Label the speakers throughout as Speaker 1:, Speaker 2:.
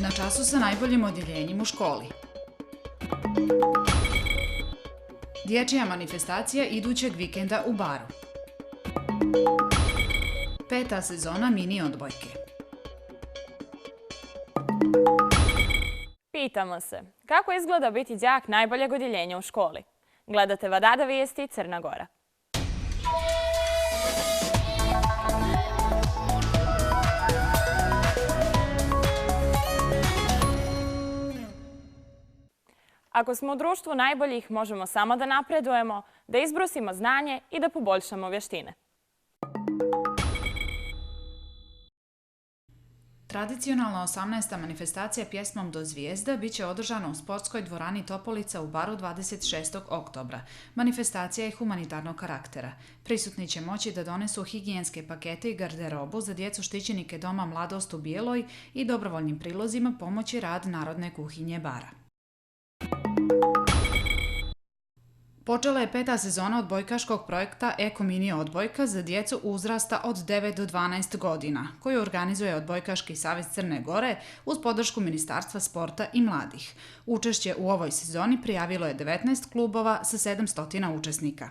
Speaker 1: Na času sa najboljim odjeljenjem u školi. Dječja manifestacija idućeg vikenda u Baru. 5. sezona mini odbojke.
Speaker 2: Pitamo se, kako izgleda biti đak najboljeg odjeljenja u školi? Gledate Vadada vijesti Crna Gora. Ako smo u društvu najboljih, možemo samo da napredujemo, da izbrusimo znanje i da poboljšamo vještine.
Speaker 1: Tradicionalna 18. manifestacija pjesmom do zvijezda biće održana u sportskoj dvorani Topolica u Baru 26. oktobra. Manifestacija je humanitarnog karaktera. Prisutni će moći da donesu higijenske pakete i garderobu za djecu štićenike Doma Mladost u Bijeloj i dobrovoljnim prilozima pomoći rad Narodne kuhinje Bara. Počela je 5. sezona odbojkaškog projekta Eko mini odbojka za djecu uzrasta od 9 do 12 godina, koju organizuje Odbojkaški savez Crne Gore uz podršku Ministarstva sporta i mladih. Učešće u ovoj sezoni prijavilo je 19 klubova sa 700 učesnika.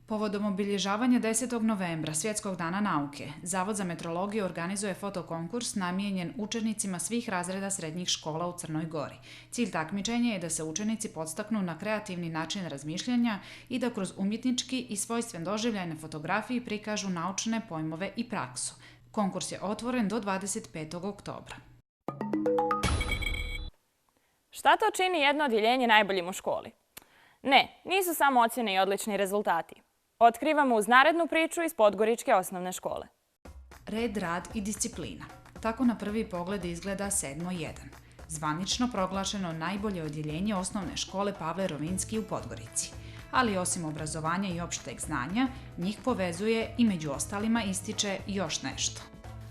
Speaker 1: Povodom obilježavanja 10. novembra, Svjetskog dana nauke, Zavod za metrologiju organizuje fotokonkurs namijenjen učenicima svih razreda srednjih škola u Crnoj Gori. Cilj takmičenja je da se učenici podstaknu na kreativni način razmišljanja i da kroz umjetnički i svojstven doživljaj na fotografiji prikažu naučne pojmove i praksu. Konkurs je otvoren do 25. oktobra.
Speaker 2: Šta to čini jedno odjeljenje najboljim u školi? Ne, nisu samo ocjene i odlični rezultati. Otkrivamo uz narednu priču iz Podgoričke osnovne škole.
Speaker 1: Red, rad i disciplina. Tako na prvi pogled izgleda 7.1. Zvanično proglašeno najbolje odjeljenje osnovne škole Pavle Rovinski u Podgorici. Ali osim obrazovanja i opšteg znanja, njih povezuje i među ostalima ističe još nešto.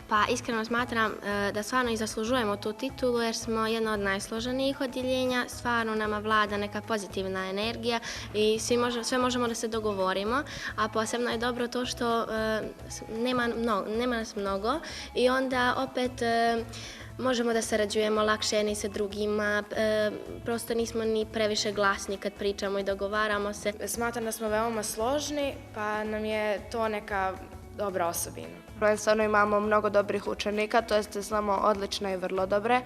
Speaker 3: Pa iskreno smatram da stvarno i zaslužujemo tu titulu jer smo jedno od najsloženijih odjeljenja, stvarno nama vlada neka pozitivna energija i sve možemo da se dogovorimo, a posebno je dobro to što nema nas mnogo i onda opet možemo da sarađujemo lakše jedni sa drugima, prosto nismo ni previše glasni kad pričamo i dogovaramo se.
Speaker 4: Smatram da smo veoma složni, pa nam je to neka dobra osobina.
Speaker 5: Prvenstveno imamo mnogo dobrih učenika, to jeste znamo odlične i vrlo dobre,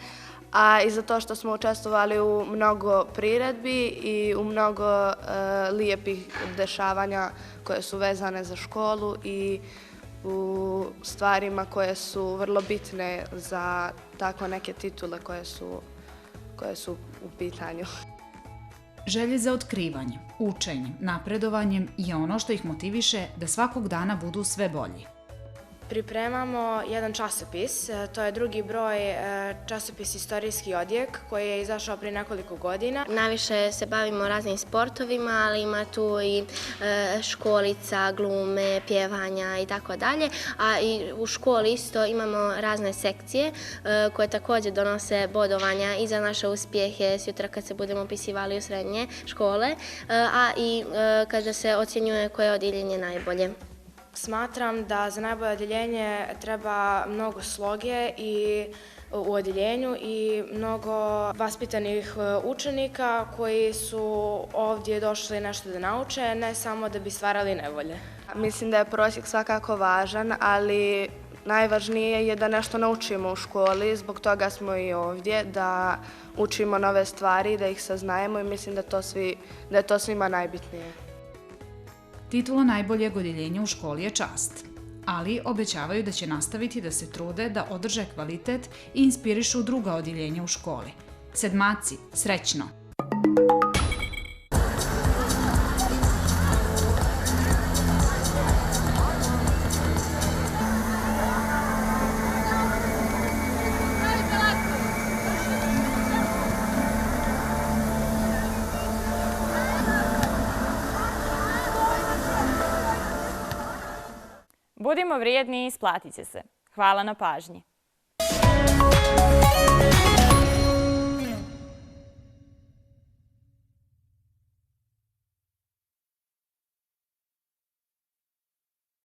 Speaker 5: a i zato što smo učestvovali u mnogo priredbi i u mnogo lijepih dešavanja koje su vezane za školu i u stvarima koje su vrlo bitne za tako neke titule koje su u pitanju.
Speaker 1: Želje za otkrivanjem, učenjem, napredovanjem je ono što ih motiviše da svakog dana budu sve bolji.
Speaker 4: Pripremamo jedan časopis, to je drugi broj časopis Istorijski odjek koji je izašao prije nekoliko godina.
Speaker 3: Najviše se bavimo raznim sportovima, ali ima tu i školica, glume, pjevanja i tako dalje. A i u školi isto imamo razne sekcije koje također donose bodovanja i za naše uspjehe sutra kad se budemo upisivali u srednje škole, a i kada se ocjenjuje koje odjeljenje najbolje.
Speaker 4: Smatram da za najbolje odjeljenje treba mnogo sloge u odjeljenju i mnogo vaspitanih učenika koji su ovdje došli nešto da nauče, ne samo da bi stvarali nevolje.
Speaker 5: Mislim da je prosjek svakako važan, ali najvažnije je da nešto naučimo u školi, zbog toga smo i ovdje, da učimo nove stvari, da ih saznajemo i mislim da je to svima najbitnije.
Speaker 1: Titula najboljeg odjeljenja u školi je čast, ali obećavaju da će nastaviti da se trude da održe kvalitet i inspirišu druga odjeljenja u školi. Sedmaci, srećno!
Speaker 2: Budimo vrijedni i isplatit će se. Hvala na pažnji.